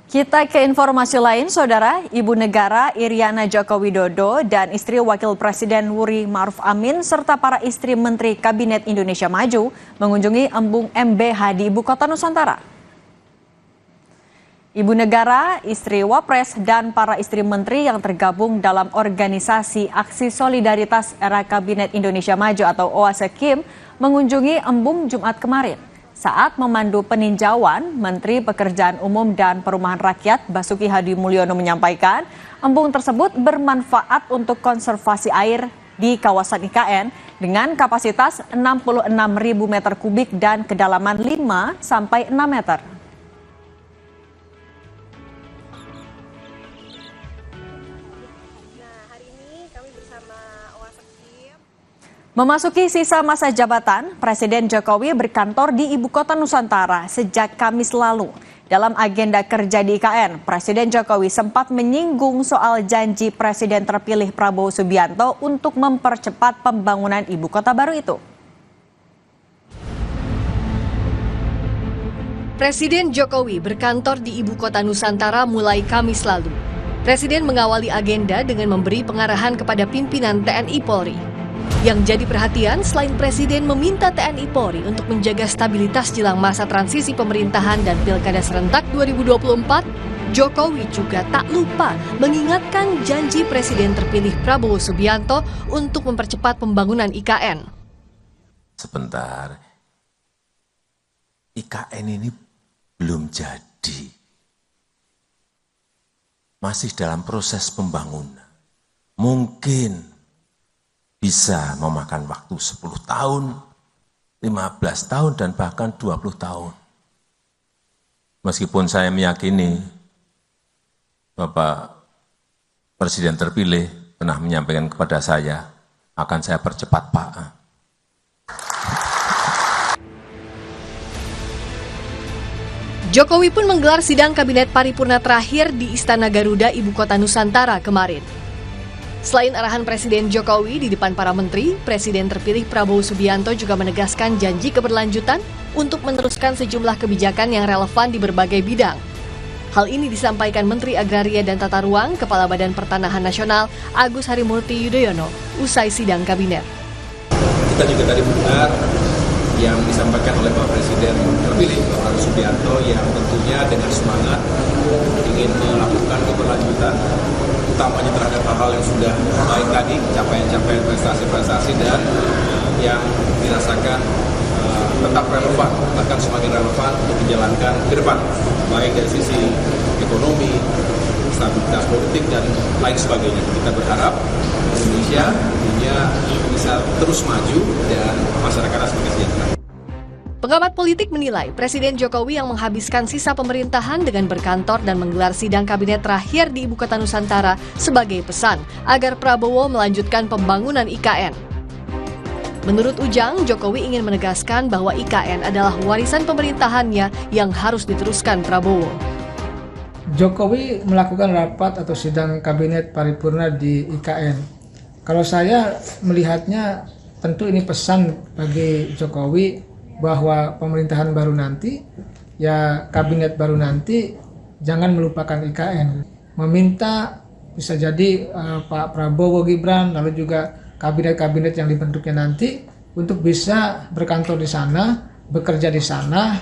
Kita ke informasi lain, Saudara. Ibu Negara Iriana Joko Widodo dan istri Wakil Presiden Wuri Ma'ruf Amin serta para istri Menteri Kabinet Indonesia Maju mengunjungi Embung MBH di Ibu Kota Nusantara. Ibu Negara, istri Wapres, dan para istri menteri yang tergabung dalam organisasi Aksi Solidaritas Era Kabinet Indonesia Maju atau OASE-KIM mengunjungi Embung Jumat kemarin. Saat memandu peninjauan, Menteri Pekerjaan Umum dan Perumahan Rakyat Basuki Hadi Mulyono menyampaikan, embung tersebut bermanfaat untuk konservasi air di kawasan IKN dengan kapasitas 66.000 meter kubik dan kedalaman 5 sampai 6 meter. Memasuki sisa masa jabatan, Presiden Jokowi berkantor di Ibu Kota Nusantara sejak Kamis lalu. Dalam agenda kerja di IKN, Presiden Jokowi sempat menyinggung soal janji Presiden terpilih Prabowo Subianto untuk mempercepat pembangunan ibu kota baru itu. Presiden Jokowi berkantor di Ibu Kota Nusantara mulai Kamis lalu. Presiden mengawali agenda dengan memberi pengarahan kepada pimpinan TNI Polri. Yang jadi perhatian, selain Presiden meminta TNI Polri untuk menjaga stabilitas jelang masa transisi pemerintahan dan Pilkada serentak 2024, Jokowi juga tak lupa mengingatkan janji Presiden terpilih Prabowo Subianto untuk mempercepat pembangunan IKN. Sebentar, IKN ini belum jadi. Masih dalam proses pembangunan. Mungkin bisa memakan waktu 10 tahun, 15 tahun, dan bahkan 20 tahun. Meskipun saya meyakini Bapak Presiden terpilih pernah menyampaikan kepada saya, akan saya percepat, Pak. Jokowi pun menggelar sidang Kabinet Paripurna terakhir di Istana Garuda Ibu Kota Nusantara kemarin. Selain arahan Presiden Jokowi di depan para menteri, Presiden terpilih Prabowo Subianto juga menegaskan janji keberlanjutan untuk meneruskan sejumlah kebijakan yang relevan di berbagai bidang. Hal ini disampaikan Menteri Agraria dan Tata Ruang, Kepala Badan Pertanahan Nasional, Agus Harimurti Yudhoyono, usai sidang kabinet. Kita juga tadi mendengar yang disampaikan oleh Pak Presiden terpilih, Pak Prabowo Subianto, yang tentunya dengan semangat ingin melakukan keberlanjutan, utamanya terhadap hal-hal yang sudah baik tadi, capaian-capaian prestasi-prestasi dan yang dirasakan tetap relevan, bahkan semakin relevan untuk dijalankan ke depan, baik dari sisi ekonomi, stabilitas politik, dan lain sebagainya. Kita berharap Indonesia bisa terus maju dan masyarakat semakin sejahtera. Pengamat politik menilai Presiden Jokowi yang menghabiskan sisa pemerintahan dengan berkantor dan menggelar sidang kabinet terakhir di Ibu Kota Nusantara sebagai pesan agar Prabowo melanjutkan pembangunan IKN. Menurut Ujang, Jokowi ingin menegaskan bahwa IKN adalah warisan pemerintahannya yang harus diteruskan Prabowo. Jokowi melakukan rapat atau sidang kabinet paripurna di IKN. Kalau saya melihatnya, tentu ini pesan bagi Jokowi bahwa pemerintahan baru nanti, ya kabinet baru nanti, jangan melupakan IKN. Meminta bisa jadi Pak Prabowo Gibran, lalu juga kabinet-kabinet yang dibentuknya nanti, untuk bisa berkantor di sana, bekerja di sana,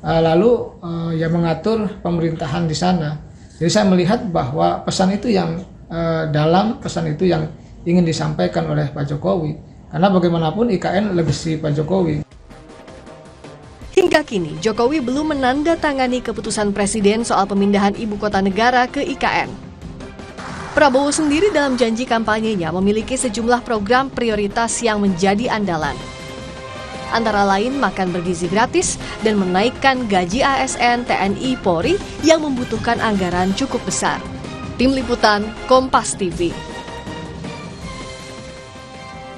lalu ya mengatur pemerintahan di sana. Jadi saya melihat bahwa pesan itu yang dalam, pesan itu yang ingin disampaikan oleh Pak Jokowi. Karena bagaimanapun IKN legasi Pak Jokowi. Hingga kini, Jokowi belum menandatangani keputusan Presiden soal pemindahan ibu kota negara ke IKN. Prabowo sendiri dalam janji kampanyenya memiliki sejumlah program prioritas yang menjadi andalan. Antara lain makan bergizi gratis dan menaikkan gaji ASN TNI Polri yang membutuhkan anggaran cukup besar. Tim Liputan, Kompas TV.